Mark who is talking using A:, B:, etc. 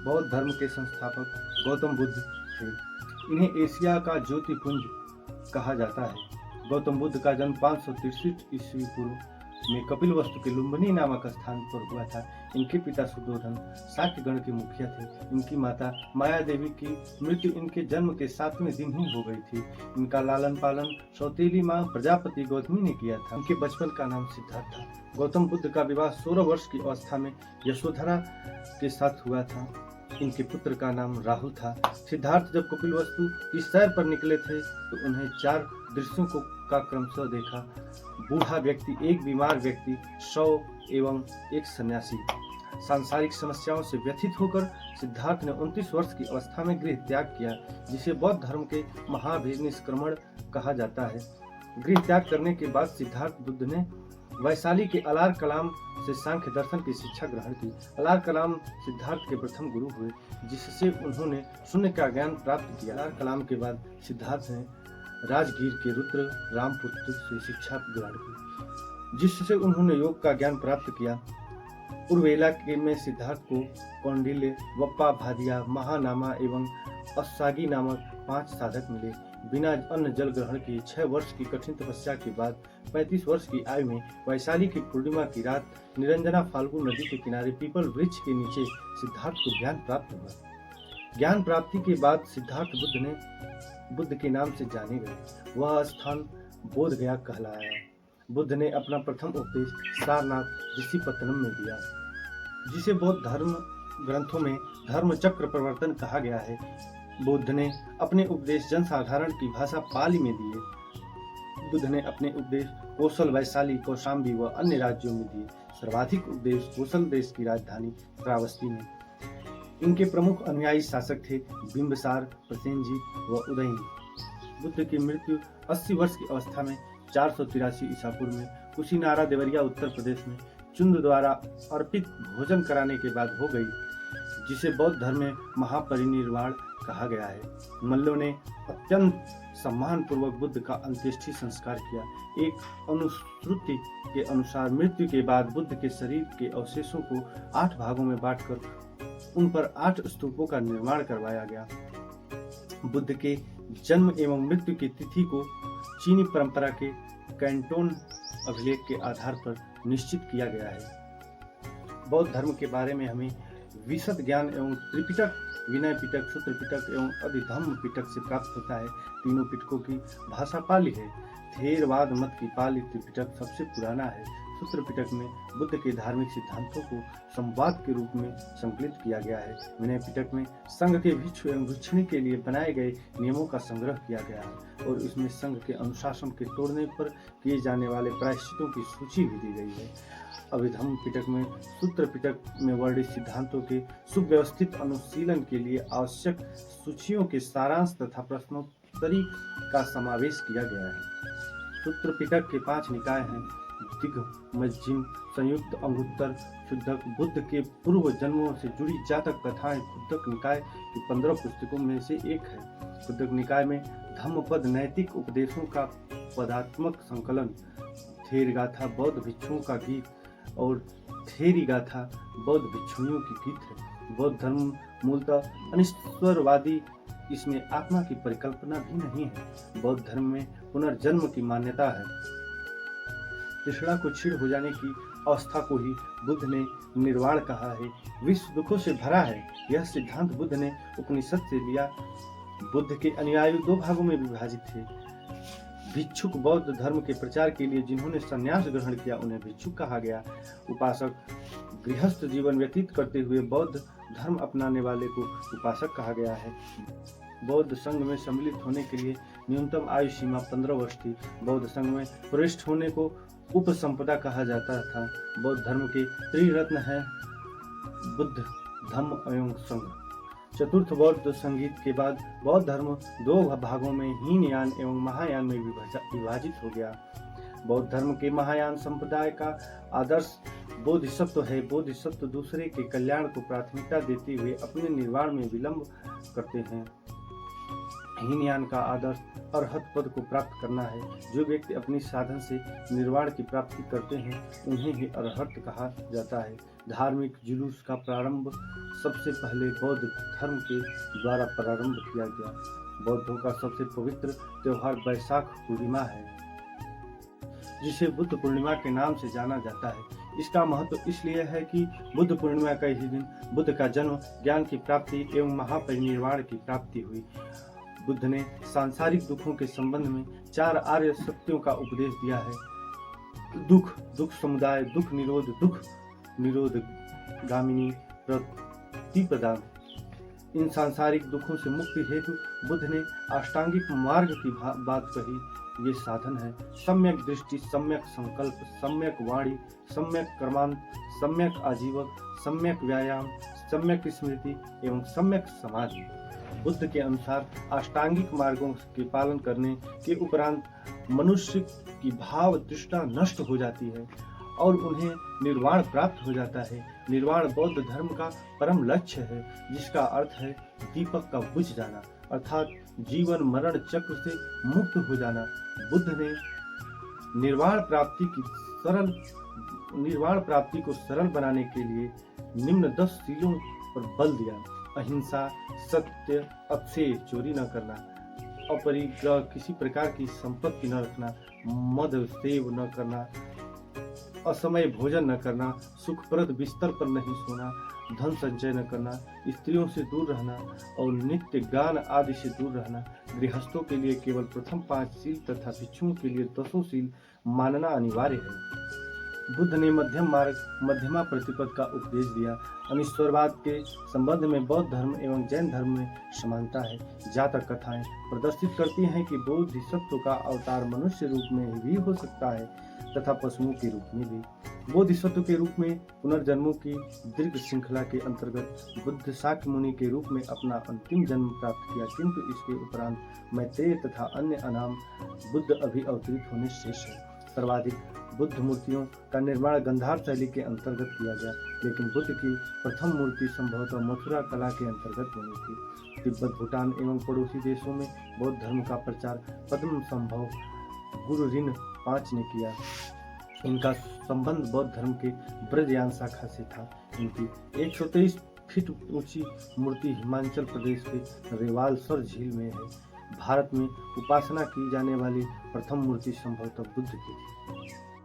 A: बौद्ध धर्म के संस्थापक गौतम बुद्ध थे। इन्हें एशिया का ज्योतिपुंज कहा जाता है। गौतम बुद्ध का जन्म 563 ईस्वी पूर्व में कपिलवस्तु के लुम्बिनी नामक स्थान पर हुआ था। इनके पिता सुद्धोधन शाक्य गण के मुखिया थे। इनकी माता माया देवी की मृत्यु इनके जन्म के 7वें दिन ही हो गई थी। इनका लालन पालन सौतेली माँ प्रजापति गौतमी ने किया था। इनके बचपन का नाम सिद्धार्थ था। गौतम बुद्ध का विवाह 16 वर्ष की अवस्था में यशोधरा के साथ हुआ था। इनके पुत्र का नाम राहुल था। सिद्धार्थ जब कपिलवस्तु की सैर पर निकले थे तो उन्हें 4 दृश्यों का क्रमशः देखा। बूढ़ा व्यक्ति, एक बीमार व्यक्ति, शव एवं एक सन्यासी। सांसारिक समस्याओं से व्यथित होकर सिद्धार्थ ने 29 वर्ष की अवस्था में गृह त्याग किया, जिसे बौद्ध धर्म के महाभिनिष्क्रमण कहा जाता है। गृह त्याग करने के बाद सिद्धार्थ बुद्ध ने वैशाली के अलार कलाम से सांख्य दर्शन की शिक्षा ग्रहण की। अलार कलाम सिद्धार्थ के प्रथम गुरु हुए, जिससे उन्होंने शून्य का ज्ञान प्राप्त किया। अलार कलाम के बाद सिद्धार्थ ने राजगीर के रुद्र रामपुत्र से शिक्षा ग्रहण की, जिससे उन्होंने योग का ज्ञान प्राप्त किया। उर्वेला के में सिद्धार्थ को कौंडिल्य, वप्पा, भादिया, महानामा एवं अस्सागी नामक 5 साधक मिले। बिना अन्न जल ग्रहण किए 6 वर्ष की कठिन तपस्या के बाद 35 वर्ष की आयु में वैशाली की पूर्णिमा की रात निरंजना फाल्गु नदी के किनारे पीपल वृक्ष के नीचे सिद्धार्थ को ज्ञान प्राप्त हुआ। ज्ञान प्राप्ति के बाद सिद्धार्थ बुद्ध के नाम से जाने गए। वह स्थान बोध गया कहलाया। बुद्ध ने अपना प्रथम उपदेश सारनाथ ऋषिपत्तनम में दिया, जिसे बौद्ध धर्म ग्रंथों में धर्म चक्र प्रवर्तन कहा गया है। बुद्ध ने अपने उपदेश जनसाधारण की भाषा पाली में दिए। बुद्ध ने अपने उपदेश कोसल, वैशाली, कौशाम्बी व अन्य राज्यों में दिए। सर्वाधिक उपदेश कोसल देश की राजधानी श्रावस्ती में। इनके प्रमुख अनुयायी शासक थे बिंबिसार, प्रसेनजी व उदयन। बुद्ध की मृत्यु 80 वर्ष की अवस्था में 483 ईसा पूर्व में कुशीनारा देवरिया उत्तर प्रदेश में चुंद द्वारा अर्पित भोजन कराने के बाद हो गई, जिसे बौद्ध धर्म में महापरिनिर्वाण कहा गया है। मल्लों ने अत्यंत सम्मान पूर्वक बुद्ध का अंत्येष्टि संस्कार किया। एक अनुश्रुति के अनुसार मृत्यु के बाद बुद्ध के शरीर के अवशेषों को 8 भागों में बांटकर उन पर 8 स्तूपों का निर्माण करवाया गया। बुद्ध के जन्म एवं मृत्यु की तिथि को चीनी परंपरा के कैंटोन अभिलेख के आधार पर निश्चित किया गया है। बौद्ध धर्म के बारे में हमें विशद ज्ञान एवं त्रिपिटक, विनय पिटक, सूत्र पिटक एवं अधिधम्म पिटक से प्राप्त होता है। तीनों पिटकों की भाषा पाली है। थेरवाद मत की पाली त्रिपिटक सबसे पुराना है। सूत्र पिटक में बुद्ध के धार्मिक सिद्धांतों को संवाद के रूप में संकलित किया गया है। विनय पिटक में संघ के भिक्षु एवं भिक्षुणी के लिए बनाए गए नियमों का संग्रह किया गया है और इसमें संघ के अनुशासन के तोड़ने पर किए जाने वाले प्रायश्चितों की सूची भी दी गई है। अभिधम्म पिटक में सूत्र पिटक में वर्णित सिद्धांतों के सुव्यवस्थित अनुशीलन के लिए आवश्यक सूचियों के सारांश तथा प्रश्नोत्तरी का समावेश किया गया है। सूत्र पिटक के 5 निकाय हैं: दिग्ग, मध्यम, संयुक्त, अंगुत्तर, शुद्धक। बुद्ध के पूर्व जन्मों से जुड़ी जातक कथाएं खुद्दक निकाय की 15 पुस्तकों में से एक है। खुद्दक निकाय में धम्मपद नैतिक उपदेशों का पदात्मक संकलन, थेर गाथा बौद्ध भिक्षुओं का गीत और थेरी गाथा बौद्ध भिक्षुणियों की गीत है। बौद्ध धर्म मूलतः अनिश्वरवादी, इसमें आत्मा की परिकल्पना भी नहीं है। बौद्ध धर्म में पुनर्जन्म की मान्यता है। तृष्णा को क्षीण हो जाने की अवस्था को ही बुद्ध ने निर्वाण कहा है। विश्व दुखों से भरा है, यह सिद्धांत बुद्ध ने उपनिषद से लिया। बुद्ध के अनुयायी 2 भागों में विभाजित थे। भिक्षुक बौद्ध धर्म के प्रचार के लिए जिन्होंने संन्यास ग्रहण किया उन्हें भिक्षुक कहा गया। उपासक, गृहस्थ जीवन व्यतीत करते हुए बौद्ध धर्म अपनाने वाले को उपासक कहा गया है। बौद्ध संघ में सम्मिलित होने के लिए न्यूनतम आयु सीमा 15 वर्ष थी। बौद्ध संघ में प्रविष्ट होने को उपसंपदा कहा जाता था। बौद्ध धर्म के त्रिरत्न हैं बुद्ध, धम्म एवं संघ। चतुर्थ बौद्ध संगीत के बाद बौद्ध धर्म 2 भागों में हीनयान एवं महायान में विभाजित हो गया। बौद्ध धर्म के महायान संप्रदाय का आदर्श बोधिसत्व है। बोधिसत्व दूसरे के कल्याण को प्राथमिकता देते हुए अपने निर्वाण में विलंब करते हैं। हीनयान का आदर्श अरहत पद को प्राप्त करना है। जो व्यक्ति अपनी साधन से निर्वाण की प्राप्ति करते हैं उन्हें ही अरहत कहा जाता है। धार्मिक जुलूस का प्रारंभ सबसे पहले बौद्ध धर्म के द्वारा प्रारंभ किया गया। बौद्धों का सबसे पवित्र त्योहार बैसाख पूर्णिमा है, जिसे बुद्ध पूर्णिमा के नाम से जाना जाता है। इसका महत्व इसलिए है कि बुद्ध पूर्णिमा का ही दिन बुद्ध का जन्म, ज्ञान की प्राप्ति एवं महापरिनिर्वाण की प्राप्ति हुई। बुद्ध ने सांसारिक दुखों के संबंध में 4 आर्य सत्यों का उपदेश दिया है। दुख, दुख समुदाय, दुख निरोध गामिनी प्रतिपदा। इन सांसारिक दुखों से मुक्ति हेतु बुद्ध ने अष्टांगिक मार्ग की बात कही। ये साधन है सम्यक दृष्टि, सम्यक संकल्प, सम्यक वाणी, सम्यक कर्मांत, सम्यक आजीवक, सम्यक व्यायाम, सम्यक स्मृति एवं सम्यक समाधि। बुद्ध के अनुसार अष्टांगिक मार्गों के पालन करने के उपरांत मनुष्य की भाव तृष्णा नष्ट हो जाती है और उन्हें निर्वाण प्राप्त हो जाता है। निर्वाण बौद्ध धर्म का परम लक्ष्य है, जिसका अर्थ है दीपक का बुझ जाना, अर्थात जीवन मरण चक्र से मुक्त हो जाना। बुद्ध ने निर्वाण प्राप्ति को सरल बनाने के लिए निम्न 10 शीलों पर बल दिया। अहिंसा, सत्य, अक्षय, चोरी न करना, अपरिग्रह, किसी प्रकार की संपत्ति न रखना, मद सेव न करना, असमय भोजन न करना, सुखप्रद बिस्तर पर नहीं सोना, धन संचय न करना, स्त्रियों से दूर रहना और नित्य गान आदि से दूर रहना। गृहस्थों के लिए केवल प्रथम 5 शील तथा भिक्षुओं के लिए 10 शील मानना अनिवार्य है। बुद्ध ने मध्यमा प्रतिपद का उपदेश दिया। अनिश्वरवाद के संबंध में बौद्ध धर्म एवं जैन धर्म में समानता है। जातक कथाएं प्रदर्शित करती हैं कि बोधिसत्व का अवतार मनुष्य रूप में भी हो सकता है तथा पशुओं के रूप में भी। बोधिसत्व के रूप में पुनर्जन्मों की दीर्घ श्रृंखला के अंतर्गत बुद्ध शाक्य मुनि के रूप में अपना अंतिम जन्म प्राप्त किया, किंतु इसके उपरांत मैत्रेय तथा अन्य अनाम बुद्ध अभी अवतरित होने शेष है। सर्वाधिक बुद्ध मूर्तियों का निर्माण गंधार शैली के अंतर्गत किया गया, लेकिन बुद्ध की प्रथम मूर्ति संभवतः मथुरा कला के अंतर्गत बनी थी। तिब्बत, भूटान एवं पड़ोसी देशों में बौद्ध धर्म का प्रचार पद्म संभव गुरु ऋण 5 ने किया। इनका संबंध बौद्ध धर्म के ब्रजयान शाखा से था। इनकी 123 फीट ऊंची मूर्ति हिमाचल प्रदेश के रेवालसर झील में है। भारत में उपासना की जाने वाली प्रथम मूर्ति संभवतः बुद्ध की थी।